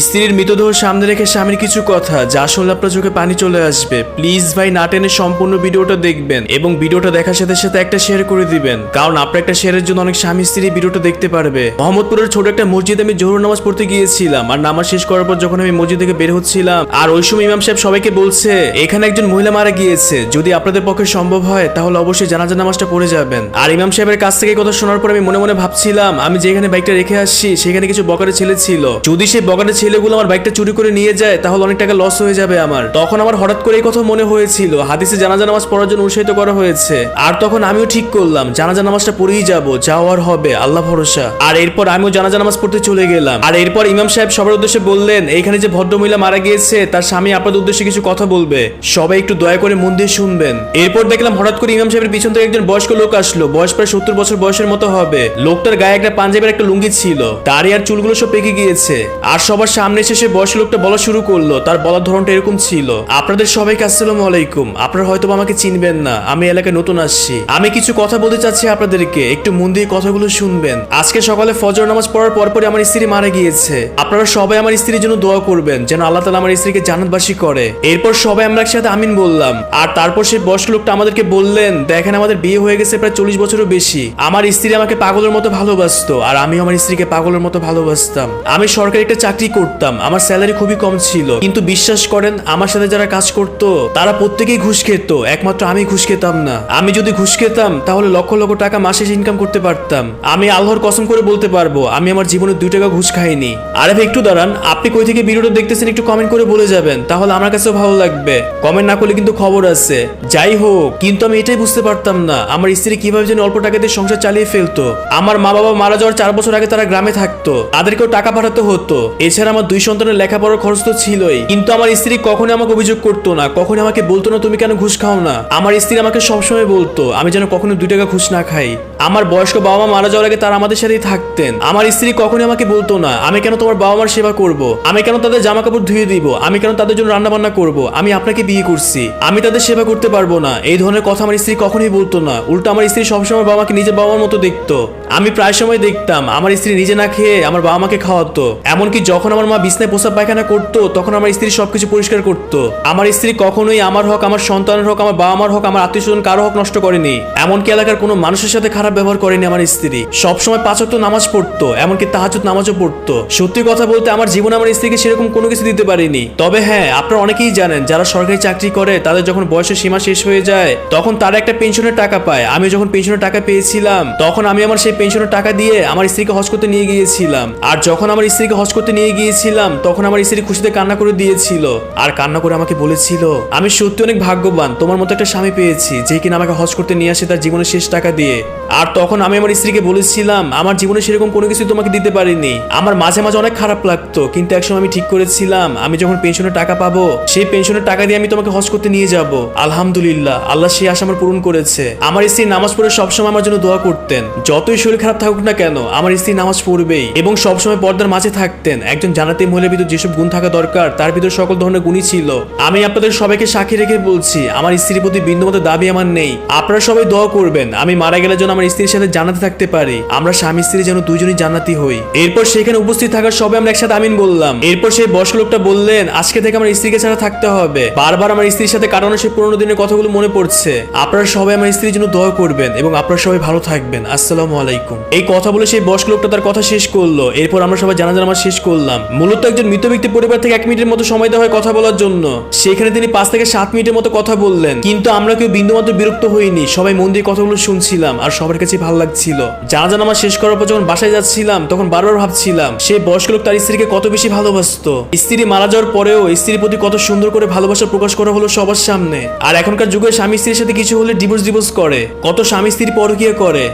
স্ত্রীর মৃতদেহ সামনে রেখে স্বামীর কিছু কথা যা শুনলে আপনার চোখে পানি চলে আসবে। প্লিজ ভাই না টেনে সম্পূর্ণ ভিডিওটা দেখবেন এবং ভিডিওটা দেখার সাথে সাথে একটা শেয়ার করে দিবেন, কারণ আপনার একটা শেয়ারের জন্য অনেক স্বামী স্ত্রী ভিডিওটা দেখতে পারবে। মোহাম্মদপুরের ছোট একটা মসজিদে আমি জোহর নামাজ পড়তে গিয়েছিলাম, আর নামাজ শেষ করার পর যখন আমি মসজিদ থেকে বের হচ্ছিলাম, আর ওই সময় ইমাম সাহেব সবাইকে বলছে এখানে একজন মহিলা মারা গিয়েছে, যদি আপনাদের পক্ষে সম্ভব হয় তাহলে অবশ্যই জানাজা নামাজটা পড়ে যাবেন। আর ইমাম সাহেবের কাছ থেকে কথা শোনার পর আমি মনে মনে ভাবছিলাম আমি যেখানে বাইকটা রেখে আসছি সেখানে কিছু বকাটে ছেলে ছিল, যদি সেই বকাটে ছেলেগুলো আমার বাইকটা চুরি করে নিয়ে যায় তাহলে অনেক টাকা লস হয়ে যাবে আমার। তখন আমার হঠাৎ করে এই কথা মনে হয়েছিল, হাদিসে জানাজা নামাজ পড়ার জন্য উৎসাহিত করা হয়েছে, আর তখন আমিও ঠিক করলাম জানাজা নামাজটা পড়েই যাব, যাওয়ার হবে আল্লাহ ভরসা। আর এরপর আমিও জানাজা নামাজ পড়তে চলে গেলাম। আর এরপর ইমাম সাহেব সবার উদ্দেশ্যে বললেন এইখানে যে ভদ্রমহিলা মারা গিয়েছে তার স্বামী আপনাদের উদ্দেশ্যে কিছু কথা বলবে, সবাই একটু দয়া করে মন দিয়ে শুনবেন। এরপর দেখলাম হঠাৎ করে ইমাম সাহেবের পিছন থেকে একজন বয়স্ক লোক আসলো, বয়স প্রায় 70 বছর বয়সের মতো হবে। লোকটার গায়ে একটা পাঞ্জাবের একটা লুঙ্গি ছিল, দাড়ি আর চুলগুলো সব পেকে গিয়েছে। আর সবার সামনে এসে সে বয়স্ক লোকটা বলা শুরু করলো, তার বলার ধরনটা এরকম ছিল, আপনাদের সবাইকে আসসালামু আলাইকুম, আপনারা হয়তো আমাকে চিনবেন না, আমি এলাকায় নতুন আসছি, আমি কিছু কথা বলতে চাচ্ছি আপনাদেরকে, একটু মন দিয়ে কথাগুলো শুনবেন। আজকে সকালে ফজর নামাজ পড়ার পরপরই আমার স্ত্রী মারা গিয়েছে, আপনারা সবাই আমার স্ত্রীর জন্য দোয়া করবেন যেন আল্লাহ তাআলা আমার স্ত্রীকে জান্নাতবাসী করে। এরপর সবাই আমরা একসাথে আমিন বললাম। আর তারপর সেই বয়স্ক লোকটা আমাদেরকে বললেন দেখেন আমাদের বিয়ে হয়ে গেছে প্রায় 40 বছরও বেশি, আমার স্ত্রী আমাকে পাগলের মতো ভালোবাসতো আর আমিও আমার স্ত্রীকে পাগলের মতো ভালোবাসতাম। আমি সরকারি একটা চাকরি করতাম, আমার স্যালারি খুবই কম ছিল, কিন্তু বিশ্বাস করেন আমার সাথে যারা কাজ করতো তারা প্রত্যেকেই ঘুষ খেত, একমাত্র আমি ঘুষ খেতাম না। আমি যদি ঘুষ খেতাম তাহলে লক্ষ লক্ষ টাকা মাসে ইনকাম করতে পারতাম। আমি আল্লাহর কসম করে বলতে পারবো আমি আমার জীবনে 2 টাকা ঘুষ খাইনি। আরে ভাই একটু দাঁড়ান, আপনি কই থেকে ভিডিওটা দেখতেছেন একটু কমেন্ট করে বলে যাবেন, তাহলে আমার কাছেও ভালো লাগবে। কমেন্ট না করলে কিন্তু খবর আছে। যাই হোক, কিন্তু আমি এটাই বুঝতে পারতাম না আমার স্ত্রী কিভাবে যেন অল্প টাকা দিয়ে সংসার চালিয়ে ফেলতো। আমার মা বাবা মারা যাওয়ার 4 বছর আগে তারা গ্রামে থাকতো, তাদেরকেও টাকা পাঠাতে হতো, এছাড়া আমার 2 সন্তানের লেখাপড়ার খরচ তো ছিলই। কিন্তু আমার স্ত্রী কখনো আমাকে অভিযোগ করতো না, কখনো আমাকে বলতো না তুমি কেন ঘুষ খাও না। আমার স্ত্রী আমাকে সবসময় বলতো আমি যেন কখনো 2 টাকা ঘুষ না খাই। আমার বয়স্ক বাবা মা মারা যাওয়ার আগে তারা আমাদের সাথেই থাকতেন। আমার স্ত্রী কখনো আমাকে বলতো না আমি কেন তোমার বাবা মার সেবা করব, আমি কেন তাদের জামা কাপড় ধুয়ে দিব, আমি কেন তাদের জন্য রান্না বান্না করব, আমি আপনাকে বিয়ে করছি, আমি তাদের সেবা করতে পারবো না। এই ধরনের কথা আমার স্ত্রী কখনোই বলতো না, উল্টো আমার স্ত্রী সবসময় বাবা মাকে নিজের বাবার মতো দেখতো। আমি প্রায় সময় দেখতাম আমার স্ত্রী নিজে না খেয়ে আমার বাবা মাকে খাওয়াতো, এমনকি যখন আমার মা বিছনায় প্রস্রাব পায়খানা করতো তখন আমার স্ত্রী সবকিছু পরিষ্কার করতো। আমার স্ত্রী কখনোই আমার হক, আমার সন্তানের হক, আমার বাবা মার হক, আমার আত্মীয় স্বজন কারো হক নষ্ট করেনি, এমনকি এলাকার কোনো মানুষের সাথে খারাপ ব্যবহার করেনি। আমার স্ত্রী সবসময় 5 ওয়াক্ত নামাজ পড়তো, এমনকি তাহাজ্জুদ নামাজও পড়তো। সত্যি কথা বলতে আমার জীবনে আমার স্ত্রীকে সেরকম কোনো কিছু দিতে পারিনি। তবে হ্যাঁ, আপনারা অনেকেই জানেন যারা সরকারি চাকরি করে তাদের যখন বয়সের সীমা শেষ হয়ে যায় তখন তারা একটা পেনশনের টাকা পায়। আমি যখন পেনশনের টাকা পেয়েছিলাম তখন আমি আমার সেই পেনশনের টাকা দিয়ে আমার স্ত্রীকে হজ করতে নিয়ে গিয়েছিলাম। আর যখন আমার স্ত্রীকে হজ করতে নিয়ে গিয়েছিলাম তখন আমার স্ত্রী খুশিতে কান্না করে দিয়েছিল, আর কান্না করে আমাকে বলেছিল আমি সত্যি অনেক ভাগ্যবান, তোমার মতো একটা স্বামী পেয়েছি যে কিনা আমাকে হজ করতে নিয়ে আসে তার জীবনের শেষ টাকা দিয়ে। আর তখন আমি আমার স্ত্রীকে বলেছিলাম আমার জীবনে সেরকম কোনো কিছু তোমাকে দিতে পারিনি। আমার মাঝে মাঝে অনেক খারাপ লাগতো, কিন্তু একসময় আমি ঠিক করেছিলাম আমি যখন পেনশনের টাকা পাবো সেই পেনশনের টাকা দিয়ে আমি তোমাকে হজ করতে নিয়ে যাব। আলহামদুলিল্লাহ, আল্লাহ সেই আশা আমার পূরণ করেছে। আমার স্ত্রী নামাজ পড়ে সবসময় আমার জন্য দোয়া করতেন, যতই শরীর খারাপ থাকুক না কেন আমার স্ত্রী নামাজ পড়বেই এবং সবসময় পর্দার মাঝে থাকতেন। একজন জান্নাতি মহিলার ভিতর যেসব গুণ থাকা দরকার তার ভিতর সকল ধরনের গুণই ছিল। আমি আপনাদের সবাইকে সাক্ষী রেখে বলছি আমার স্ত্রীর প্রতি বিন্দুমাত্র দাবি আমার নেই। আপনারা সবাই দোয়া করবেন আমি মারা গেলে যেন আমার স্ত্রীর সাথে জান্নাতে থাকতে পারি, আমরা স্বামী স্ত্রী যেন দুইজনই জান্নাতি হই। এরপর সেখানে উপস্থিত থাকার সবাই আমরা একসাথে আমিন বললাম। এরপর সেই বয়স্ক লোকটা বললেন আজকে থেকে আমার স্ত্রীকে ছাড়া থাকতে হবে। বারবার আমার স্ত্রীর সাথে কাটানো সেই পুরোনো দিনের কথাগুলো মনে পড়ছে। আপনারা সবাই আমার স্ত্রীর জন্য দোয়া করবেন এবং আপনারা সবাই ভালো থাকবেন। আসসালামু আলাইকুম। এই কথা বলে সেই বয়স্ক লোকটা তার কথা শেষ করলো। এরপর আমরা সবাই জানাজা নামাজ শেষ করলাম। মূলত একজন মৃত ব্যক্তি পরিবার থেকে 1 মিনিটের মতো সময় দেওয়া হয় কথা বলার জন্য, সেখানে তিনি 5 থেকে 7 মিনিটের মতো কথা বললেন, কিন্তু আমরা কেউ বিন্দুমাত্র বিরক্ত হইনি, সবাই মন দিয়ে কথাগুলো শুনছিলাম আর সবার কাছে ভালো লাগছিল। জানাজা নামাজ শেষ করার পর যখন বাসায় যাচ্ছিলাম তখন বারবার ভাবছিলাম সেই বয়স্ক লোক তার স্ত্রীকে কত বেশি ভালোবাসতো। স্ত্রী মারা যাওয়ার পরেও স্ত্রীর প্রতি কত সুন্দর করে ভালোবাসা প্রকাশ করা হলো সবার সামনে। আর এখনকার যুগে স্বামী স্ত্রীর সাথে কিছু হলে ডিভোর্স করে, কত স্বামী স্ত্রী পরকীয়া করে।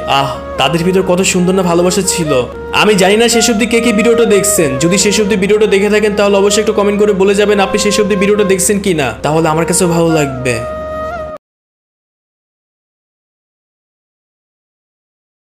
তাদের ভিতর কত সুন্দর না ভালোবাসা ছিল। আমি জানি না শেষ অবধি কে কে ভিডিওটা দেখছেন, যদি শেষ অবধি ভিডিওটা দেখে থাকেন তাহলে অবশ্যই একটু কমেন্ট করে বলে যাবেন আপনি শেষ অবধি ভিডিওটা দেখছেন কিনা, তাহলে আমার কাছেও ভালো লাগবে।